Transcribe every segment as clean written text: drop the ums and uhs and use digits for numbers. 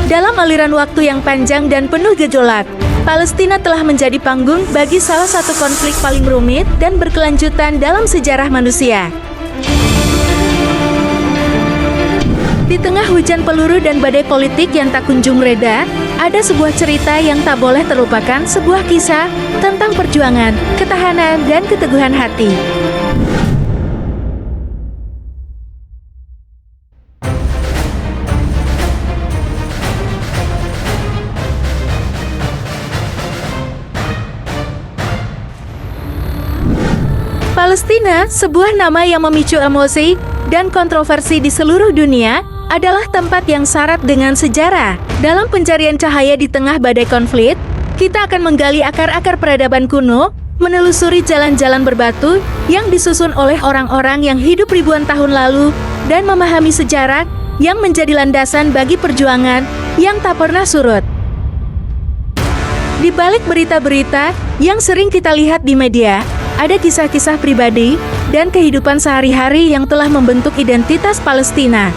Dalam aliran waktu yang panjang dan penuh gejolak, Palestina telah menjadi panggung bagi salah satu konflik paling rumit dan berkelanjutan dalam sejarah manusia. Di tengah hujan peluru dan badai politik yang tak kunjung reda, ada sebuah cerita yang tak boleh terlupakan, sebuah kisah tentang perjuangan, ketahanan, dan keteguhan hati. Palestina, sebuah nama yang memicu emosi dan kontroversi di seluruh dunia, adalah tempat yang syarat dengan sejarah. Dalam pencarian cahaya di tengah badai konflik, kita akan menggali akar-akar peradaban kuno, menelusuri jalan-jalan berbatu yang disusun oleh orang-orang yang hidup ribuan tahun lalu, dan memahami sejarah yang menjadi landasan bagi perjuangan yang tak pernah surut. Di balik berita-berita yang sering kita lihat di media, ada kisah-kisah pribadi dan kehidupan sehari-hari yang telah membentuk identitas Palestina.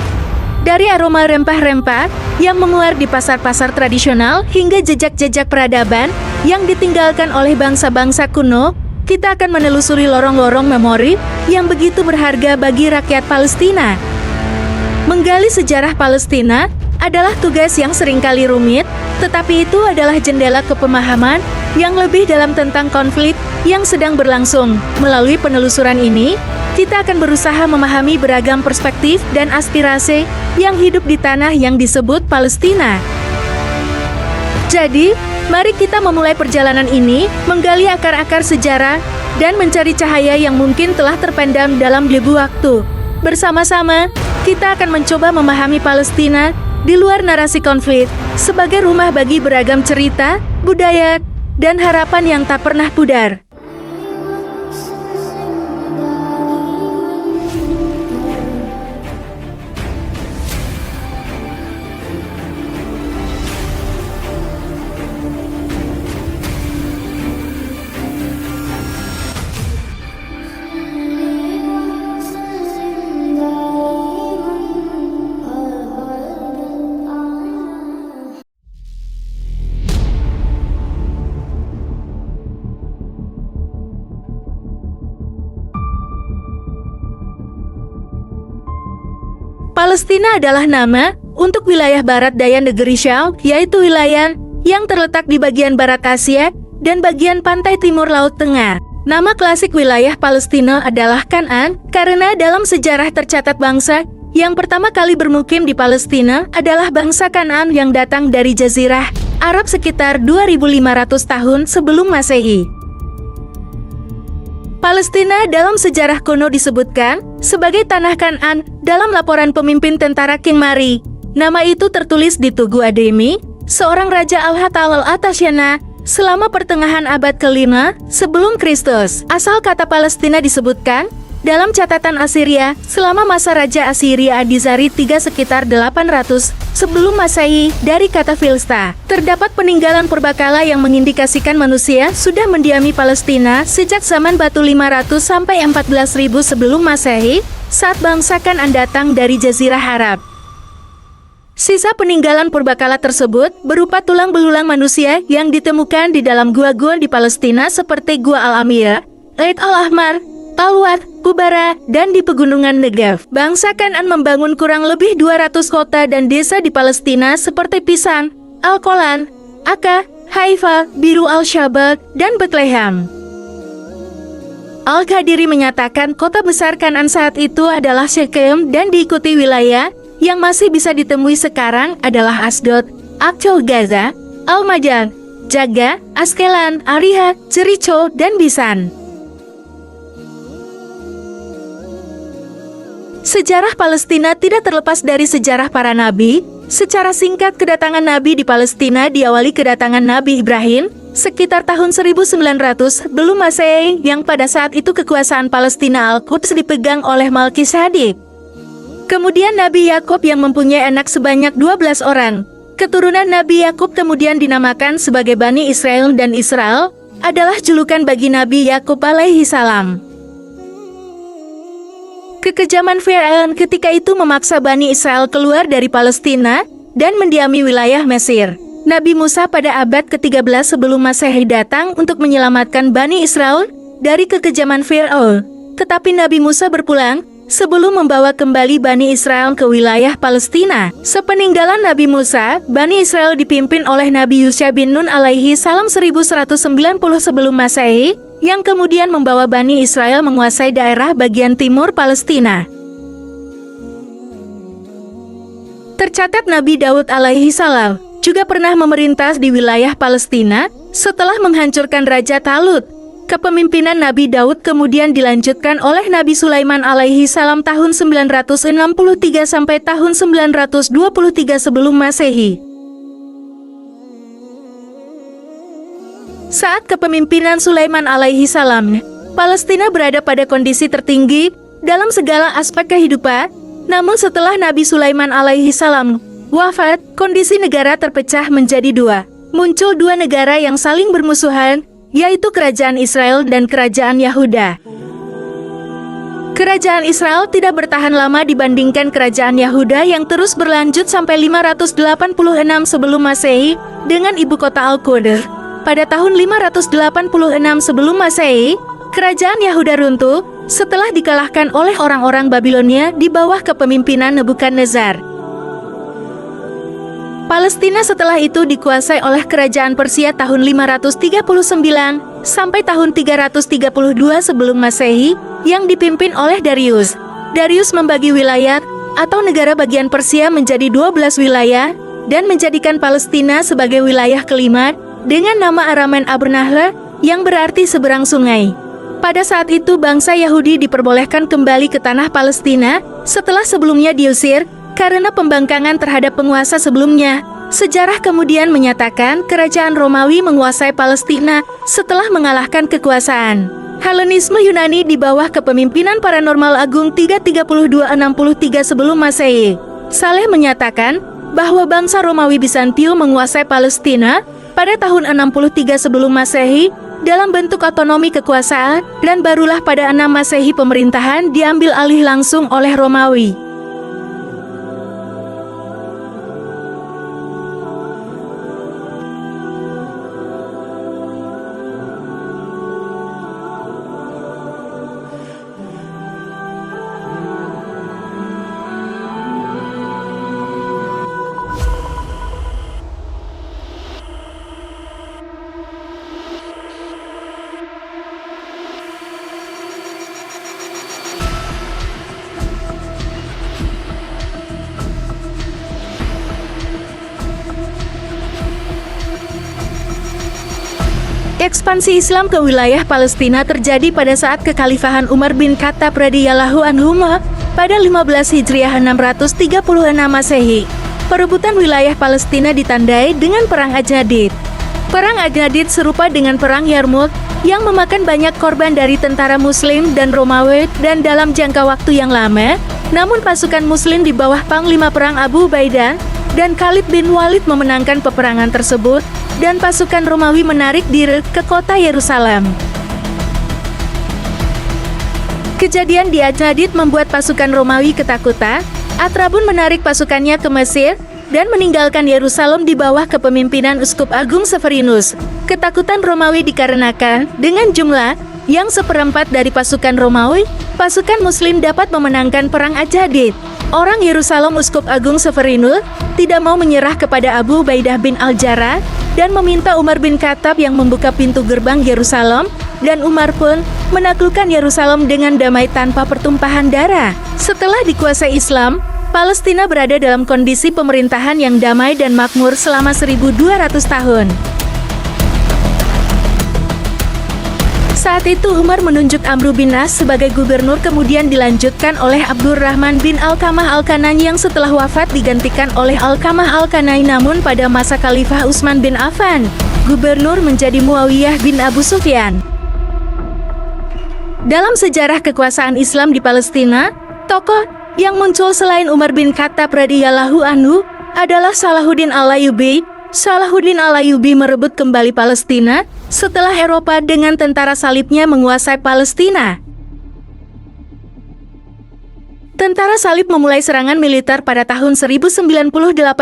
Dari aroma rempah-rempah yang menguar di pasar-pasar tradisional hingga jejak-jejak peradaban yang ditinggalkan oleh bangsa-bangsa kuno, kita akan menelusuri lorong-lorong memori yang begitu berharga bagi rakyat Palestina. Menggali sejarah Palestina adalah tugas yang seringkali rumit, tetapi itu adalah jendela ke pemahaman yang lebih dalam tentang konflik yang sedang berlangsung. Melalui penelusuran ini, kita akan berusaha memahami beragam perspektif dan aspirasi yang hidup di tanah yang disebut Palestina. Jadi, mari kita memulai perjalanan ini, menggali akar-akar sejarah, dan mencari cahaya yang mungkin telah terpendam dalam debu waktu. Bersama-sama, kita akan mencoba memahami Palestina di luar narasi konflik, sebagai rumah bagi beragam cerita, budaya, dan harapan yang tak pernah pudar. Palestina adalah nama untuk wilayah barat daya negeri Syam, yaitu wilayah yang terletak di bagian barat Asia dan bagian pantai timur Laut Tengah. Nama klasik wilayah Palestina adalah Kan'an, karena dalam sejarah tercatat bangsa yang pertama kali bermukim di Palestina adalah bangsa Kan'an yang datang dari Jazirah Arab sekitar 2500 tahun sebelum Masehi. Palestina dalam sejarah kuno disebutkan sebagai tanah Kan'an dalam laporan pemimpin tentara King Mari. Nama itu tertulis di Tugu Ademi, seorang raja Al-Hatal al-Atasyana, selama pertengahan abad ke-5 sebelum Kristus. Asal kata Palestina disebutkan dalam catatan Asiria selama masa Raja Asiria Adizari III sekitar 800 sebelum Masehi dari kata Filsta. Terdapat peninggalan purbakala yang mengindikasikan manusia sudah mendiami Palestina sejak zaman batu 500 sampai 14.000 sebelum Masehi, saat bangsa Kan'an datang dari Jazirah Arab. Sisa peninggalan purbakala tersebut berupa tulang belulang manusia yang ditemukan di dalam gua-gua di Palestina seperti Gua Al-Amir, Ait Al-Ahmar, Talwat, Kubara, dan di pegunungan Negev. Bangsa Kan'an membangun kurang lebih 200 kota dan desa di Palestina seperti Pisan, Al-Qolan, Akka, Haifa, Biru Al-Shabat, dan Bethlehem. Al-Qadiri menyatakan kota besar Kan'an saat itu adalah Shechem dan diikuti wilayah yang masih bisa ditemui sekarang adalah Asdod, Akcol Gaza, Al-Majan, Jaga, Askelan, Ariha, Jericho, dan Bisan. Sejarah Palestina tidak terlepas dari sejarah para nabi. Secara singkat, kedatangan nabi di Palestina diawali kedatangan Nabi Ibrahim sekitar tahun 1900 sebelum Masehi, yang pada saat itu kekuasaan Palestina Al-Quds dipegang oleh Melkisedek. Kemudian Nabi Yakub yang mempunyai anak sebanyak 12 orang. Keturunan Nabi Yakub kemudian dinamakan sebagai Bani Israel, dan Israel adalah julukan bagi Nabi Yakub alaihi salam. Kekejaman Firaun ketika itu memaksa Bani Israel keluar dari Palestina dan mendiami wilayah Mesir. Nabi Musa pada abad ke-13 sebelum Masehi datang untuk menyelamatkan Bani Israel dari kekejaman Fir'aun. Tetapi Nabi Musa berpulang sebelum membawa kembali Bani Israel ke wilayah Palestina. Sepeninggalan Nabi Musa, Bani Israel dipimpin oleh Nabi Yusya bin Nun alaihi salam 1190 sebelum Masehi, yang kemudian membawa Bani Israel menguasai daerah bagian timur Palestina. Tercatat Nabi Daud alaihi salam juga pernah memerintah di wilayah Palestina setelah menghancurkan Raja Talut. Kepemimpinan Nabi Daud kemudian dilanjutkan oleh Nabi Sulaiman alaihi salam tahun 963 sampai tahun 923 sebelum Masehi. Saat kepemimpinan Sulaiman alaihi salam, Palestina berada pada kondisi tertinggi dalam segala aspek kehidupan. Namun setelah Nabi Sulaiman alaihi salam wafat, kondisi negara terpecah menjadi dua. Muncul dua negara yang saling bermusuhan, yaitu Kerajaan Israel dan Kerajaan Yahuda. Kerajaan Israel tidak bertahan lama dibandingkan Kerajaan Yahuda yang terus berlanjut sampai 586 sebelum Masehi dengan ibu kota Al-Quds. Pada tahun 586 sebelum Masehi, Kerajaan Yahuda runtuh setelah dikalahkan oleh orang-orang Babilonia di bawah kepemimpinan Nebukadnezar. Palestina setelah itu dikuasai oleh Kerajaan Persia tahun 539 sampai tahun 332 sebelum Masehi yang dipimpin oleh Darius. Darius membagi wilayah atau negara bagian Persia menjadi 12 wilayah dan menjadikan Palestina sebagai wilayah kelima dengan nama Aramen Abrnahle yang berarti seberang sungai. Pada saat itu bangsa Yahudi diperbolehkan kembali ke tanah Palestina setelah sebelumnya diusir karena pembangkangan terhadap penguasa sebelumnya. Sejarah kemudian menyatakan Kerajaan Romawi menguasai Palestina setelah mengalahkan kekuasaan Helenisme Yunani di bawah kepemimpinan Paranormal Agung 332-63 sebelum Masehi. Saleh menyatakan bahwa bangsa Romawi Bizantium menguasai Palestina pada tahun 63 sebelum Masehi dalam bentuk otonomi kekuasaan, dan barulah pada 6 Masehi pemerintahan diambil alih langsung oleh Romawi. Ekspansi Islam ke wilayah Palestina terjadi pada saat kekhalifahan Umar bin Khattab radhiyallahu anhu pada 15 Hijriah 636 Masehi. Perebutan wilayah Palestina ditandai dengan Perang Ad-Jadid. Perang Ad-Jadid serupa dengan Perang Yarmouk yang memakan banyak korban dari tentara Muslim dan Romawi dan dalam jangka waktu yang lama. Namun pasukan Muslim di bawah Panglima Perang Abu Ubaidah dan Khalid bin Walid memenangkan peperangan tersebut, dan pasukan Romawi menarik diri ke kota Yerusalem. Kejadian di Ad-Jadid membuat pasukan Romawi ketakutan. Atrabun menarik pasukannya ke Mesir dan meninggalkan Yerusalem di bawah kepemimpinan Uskup Agung Severinus. Ketakutan Romawi dikarenakan dengan jumlah yang seperempat dari pasukan Romawi, pasukan Muslim dapat memenangkan perang Ad-Jadid. Orang Yerusalem Uskup Agung Severinus tidak mau menyerah kepada Abu Ubaidah bin Al-Jarrah dan meminta Umar bin Khattab yang membuka pintu gerbang Yerusalem, dan Umar pun menaklukkan Yerusalem dengan damai tanpa pertumpahan darah. Setelah dikuasai Islam, Palestina berada dalam kondisi pemerintahan yang damai dan makmur selama 1200 tahun. Saat itu Umar menunjuk Amr bin As sebagai gubernur, kemudian dilanjutkan oleh Abdurrahman bin Alqamah Al-Kanani yang setelah wafat digantikan oleh Alqamah Al-Kanani. Namun pada masa Khalifah Utsman bin Affan, gubernur menjadi Muawiyah bin Abu Sufyan. Dalam sejarah kekuasaan Islam di Palestina, tokoh yang muncul selain Umar bin Khattab radhiyallahu anhu adalah Salahuddin Al-Ayyubi. Salahuddin Al-Ayyubi merebut kembali Palestina setelah Eropa dengan tentara salibnya menguasai Palestina. Tentara Salib memulai serangan militer pada tahun 1098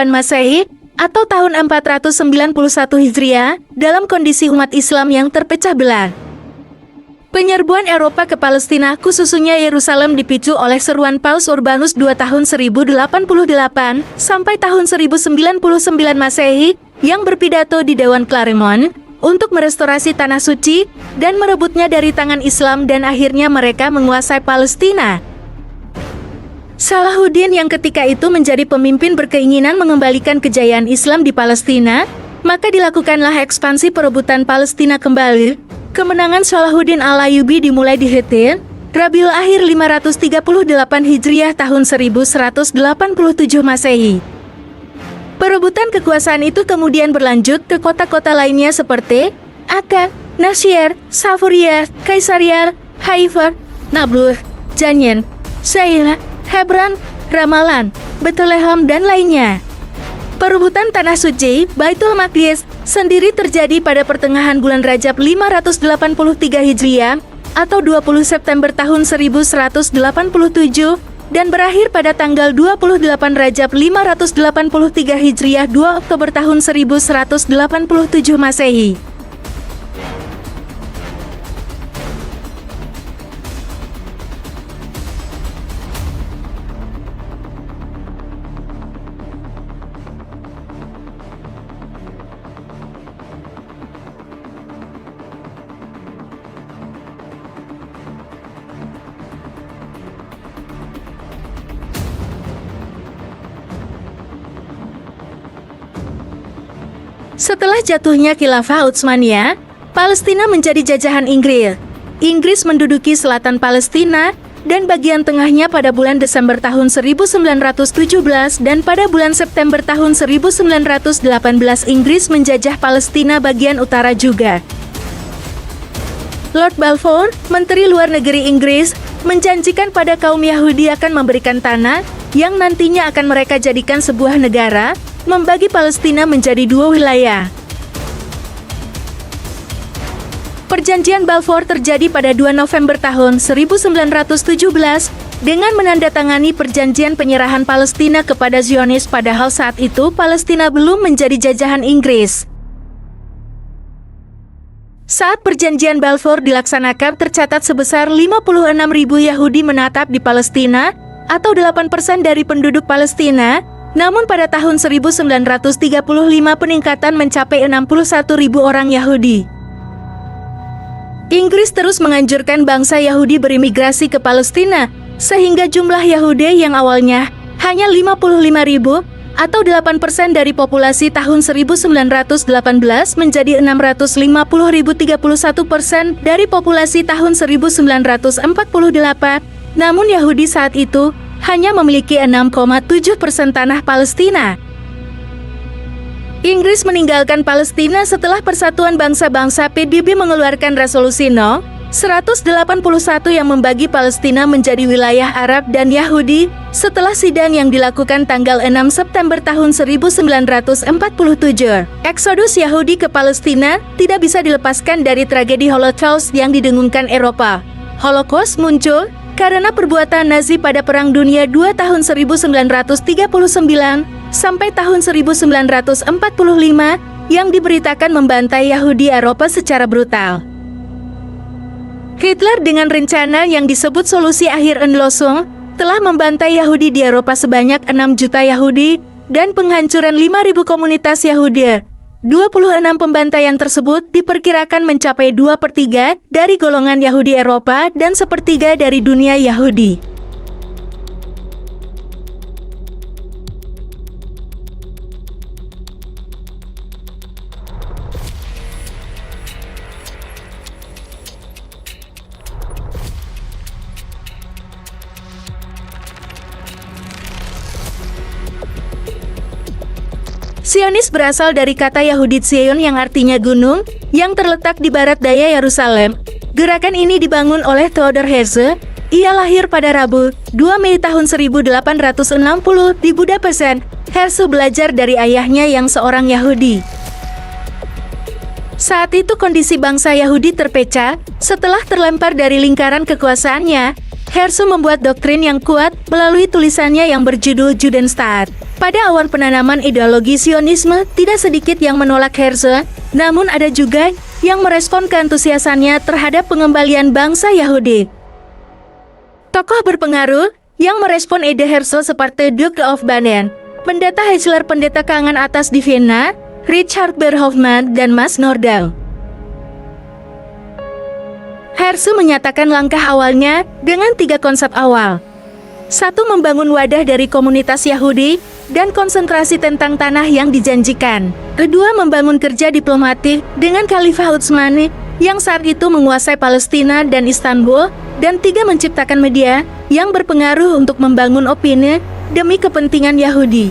Masehi atau tahun 491 Hijriah dalam kondisi umat Islam yang terpecah belah. Penyerbuan Eropa ke Palestina, khususnya Yerusalem, dipicu oleh seruan Paus Urbanus II tahun 1088 sampai tahun 1099 Masehi yang berpidato di Dewan Claremont untuk merestorasi Tanah Suci dan merebutnya dari tangan Islam, dan akhirnya mereka menguasai Palestina. Salahuddin yang ketika itu menjadi pemimpin berkeinginan mengembalikan kejayaan Islam di Palestina, maka dilakukanlah ekspansi perebutan Palestina kembali. Kemenangan Salahuddin Al-Ayyubi dimulai di Hittin, Rabiul Akhir 538 Hijriah tahun 1187 Masehi. Perebutan kekuasaan itu kemudian berlanjut ke kota-kota lainnya seperti Akkad, Nasir, Safuriyah, Kaisariah, Haifa, Nablus, Janyen, Sa'ila, Hebron, Ramalan, Bethlehem, dan lainnya. Perebutan Tanah Suci, Baitul Maqdis, sendiri terjadi pada pertengahan bulan Rajab 583 Hijriah atau 20 September tahun 1187 dan berakhir pada tanggal 28 Rajab 583 Hijriah 2 Oktober tahun 1187 Masehi. Setelah jatuhnya Khilafah Utsmaniyah, Palestina menjadi jajahan Inggris. Inggris menduduki selatan Palestina dan bagian tengahnya pada bulan Desember tahun 1917, dan pada bulan September tahun 1918 Inggris menjajah Palestina bagian utara juga. Lord Balfour, Menteri Luar Negeri Inggris, menjanjikan pada kaum Yahudi akan memberikan tanah yang nantinya akan mereka jadikan sebuah negara, membagi Palestina menjadi dua wilayah. Perjanjian Balfour terjadi pada 2 November tahun 1917 dengan menandatangani perjanjian penyerahan Palestina kepada Zionis, padahal saat itu Palestina belum menjadi jajahan Inggris. Saat perjanjian Balfour dilaksanakan, tercatat sebesar 56.000 Yahudi menetap di Palestina atau 8% dari penduduk Palestina. Namun pada tahun 1935 peningkatan mencapai 61.000 orang Yahudi. Inggris terus menganjurkan bangsa Yahudi berimigrasi ke Palestina, sehingga jumlah Yahudi yang awalnya hanya 55.000 atau 8% dari populasi tahun 1918 menjadi 650.031% dari populasi tahun 1948. Namun Yahudi saat itu hanya memiliki 6,7% tanah Palestina. Inggris meninggalkan Palestina setelah Persatuan Bangsa-Bangsa PBB mengeluarkan resolusi No. 181 yang membagi Palestina menjadi wilayah Arab dan Yahudi setelah sidang yang dilakukan tanggal 6 September tahun 1947. Eksodus Yahudi ke Palestina tidak bisa dilepaskan dari tragedi Holocaust yang didengungkan Eropa. Holocaust muncul karena perbuatan Nazi pada Perang Dunia II tahun 1939 sampai tahun 1945 yang diberitakan membantai Yahudi Eropa secara brutal. Hitler dengan rencana yang disebut solusi akhir Endlösung telah membantai Yahudi di Eropa sebanyak 6 juta Yahudi dan penghancuran 5.000 komunitas Yahudi. 26 pembantaian tersebut diperkirakan mencapai 2/3 dari golongan Yahudi Eropa dan 1/3 dari dunia Yahudi. Zionis berasal dari kata Yahudi Zion yang artinya gunung, yang terletak di barat daya Yerusalem. Gerakan ini dibangun oleh Theodor Herzl. Ia lahir pada Rabu, 2 Mei tahun 1860 di Budapest. Herzl belajar dari ayahnya yang seorang Yahudi. Saat itu kondisi bangsa Yahudi terpecah. Setelah terlempar dari lingkaran kekuasaannya, Herzl membuat doktrin yang kuat melalui tulisannya yang berjudul Judenstaat. Pada awal penanaman ideologi Zionisme, tidak sedikit yang menolak Herzl, namun ada juga yang merespon keantusiasannya terhadap pengembalian bangsa Yahudi. Tokoh berpengaruh yang merespon ide Herzl seperti Duke of Baden, Pendeta Heschler, Pendeta Kalangan Atas di Vienna, Richard Berhoffman, dan Max Nordau. Herzl menyatakan langkah awalnya dengan 3 konsep awal. 1. Membangun wadah dari komunitas Yahudi dan konsentrasi tentang tanah yang dijanjikan. 2. Membangun kerja diplomatik dengan Khalifah Utsmani yang saat itu menguasai Palestina dan Istanbul. Dan 3. Menciptakan media yang berpengaruh untuk membangun opini demi kepentingan Yahudi.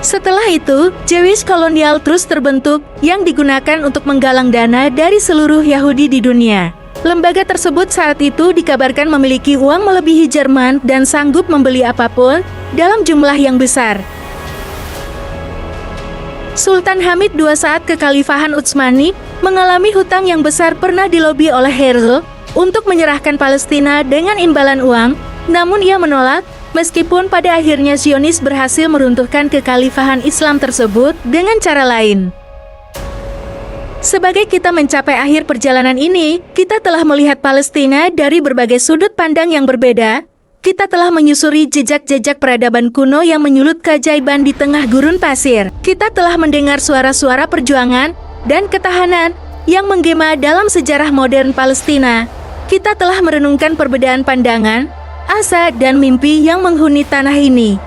Setelah itu, Jewish Colonial Trust terbentuk yang digunakan untuk menggalang dana dari seluruh Yahudi di dunia. Lembaga tersebut saat itu dikabarkan memiliki uang melebihi Jerman dan sanggup membeli apapun dalam jumlah yang besar. Sultan Hamid II saat kekhalifahan Utsmani mengalami hutang yang besar pernah dilobi oleh Herzl untuk menyerahkan Palestina dengan imbalan uang, namun ia menolak. Meskipun pada akhirnya Zionis berhasil meruntuhkan kekhalifahan Islam tersebut dengan cara lain. Sebagai kita mencapai akhir perjalanan ini, kita telah melihat Palestina dari berbagai sudut pandang yang berbeda. Kita telah menyusuri jejak-jejak peradaban kuno yang menyulut keajaiban di tengah gurun pasir. Kita telah mendengar suara-suara perjuangan dan ketahanan yang menggema dalam sejarah modern Palestina. Kita telah merenungkan perbedaan pandangan, asa, dan mimpi yang menghuni tanah ini.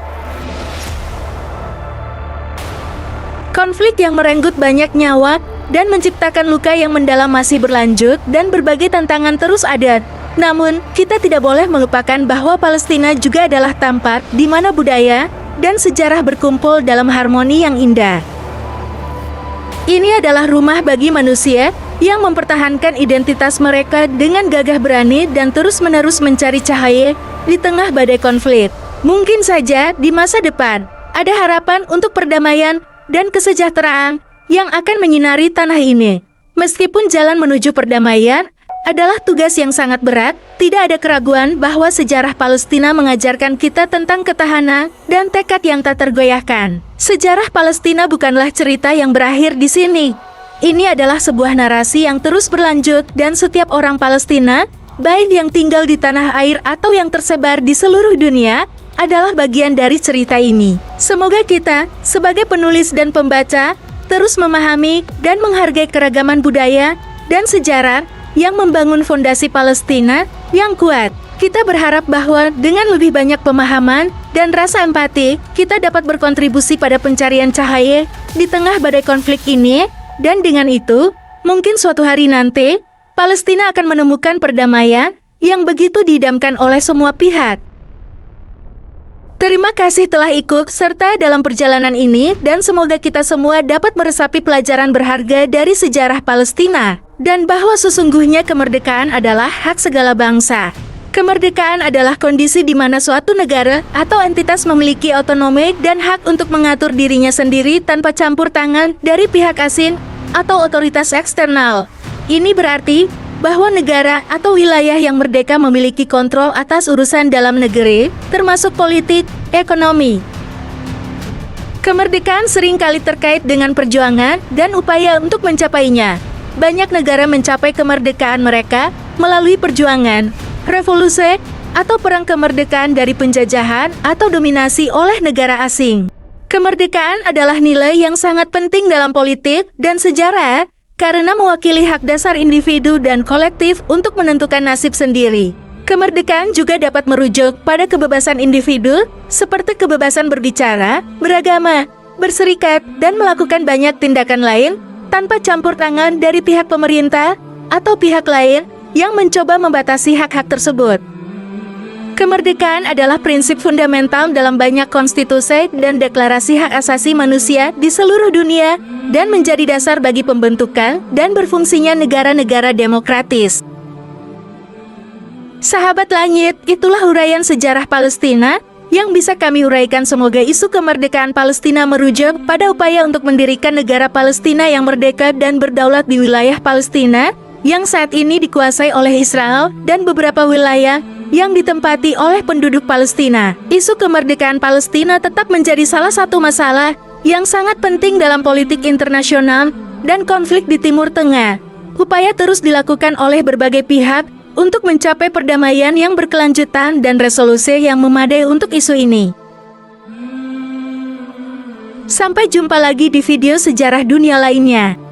Konflik yang merenggut banyak nyawa dan menciptakan luka yang mendalam masih berlanjut dan berbagai tantangan terus ada. Namun, kita tidak boleh melupakan bahwa Palestina juga adalah tempat di mana budaya dan sejarah berkumpul dalam harmoni yang indah. Ini adalah rumah bagi manusia yang mempertahankan identitas mereka dengan gagah berani dan terus-menerus mencari cahaya di tengah badai konflik. Mungkin saja di masa depan ada harapan untuk perdamaian dan kesejahteraan yang akan menyinari tanah ini. Meskipun jalan menuju perdamaian adalah tugas yang sangat berat, tidak ada keraguan bahwa sejarah Palestina mengajarkan kita tentang ketahanan dan tekad yang tak tergoyahkan. Sejarah Palestina bukanlah cerita yang berakhir di sini. Ini adalah sebuah narasi yang terus berlanjut dan setiap orang Palestina, baik yang tinggal di tanah air atau yang tersebar di seluruh dunia, adalah bagian dari cerita ini. Semoga kita, sebagai penulis dan pembaca, terus memahami dan menghargai keragaman budaya dan sejarah yang membangun fondasi Palestina yang kuat. Kita berharap bahwa dengan lebih banyak pemahaman dan rasa empati, kita dapat berkontribusi pada pencarian cahaya di tengah badai konflik ini. Dan dengan itu, mungkin suatu hari nanti, Palestina akan menemukan perdamaian yang begitu diidamkan oleh semua pihak. Terima kasih telah ikut serta dalam perjalanan ini dan semoga kita semua dapat meresapi pelajaran berharga dari sejarah Palestina. Dan bahwa sesungguhnya kemerdekaan adalah hak segala bangsa. Kemerdekaan adalah kondisi di mana suatu negara atau entitas memiliki otonomi dan hak untuk mengatur dirinya sendiri tanpa campur tangan dari pihak asing atau otoritas eksternal. Ini berarti bahwa negara atau wilayah yang merdeka memiliki kontrol atas urusan dalam negeri, termasuk politik, ekonomi. Kemerdekaan seringkali terkait dengan perjuangan dan upaya untuk mencapainya. Banyak negara mencapai kemerdekaan mereka melalui perjuangan, revolusi, atau perang kemerdekaan dari penjajahan atau dominasi oleh negara asing. Kemerdekaan adalah nilai yang sangat penting dalam politik dan sejarah karena mewakili hak dasar individu dan kolektif untuk menentukan nasib sendiri. Kemerdekaan juga dapat merujuk pada kebebasan individu seperti kebebasan berbicara, beragama, berserikat, dan melakukan banyak tindakan lain tanpa campur tangan dari pihak pemerintah atau pihak lain yang mencoba membatasi hak-hak tersebut. Kemerdekaan adalah prinsip fundamental dalam banyak konstitusi dan deklarasi hak asasi manusia di seluruh dunia dan menjadi dasar bagi pembentukan dan berfungsinya negara-negara demokratis. Sahabat langit, itulah uraian sejarah Palestina yang bisa kami uraikan. Semoga isu kemerdekaan Palestina merujuk pada upaya untuk mendirikan negara Palestina yang merdeka dan berdaulat di wilayah Palestina yang saat ini dikuasai oleh Israel dan beberapa wilayah yang ditempati oleh penduduk Palestina. Isu kemerdekaan Palestina tetap menjadi salah satu masalah yang sangat penting dalam politik internasional dan konflik di Timur Tengah. Upaya terus dilakukan oleh berbagai pihak untuk mencapai perdamaian yang berkelanjutan dan resolusi yang memadai untuk isu ini. Sampai jumpa lagi di video sejarah dunia lainnya.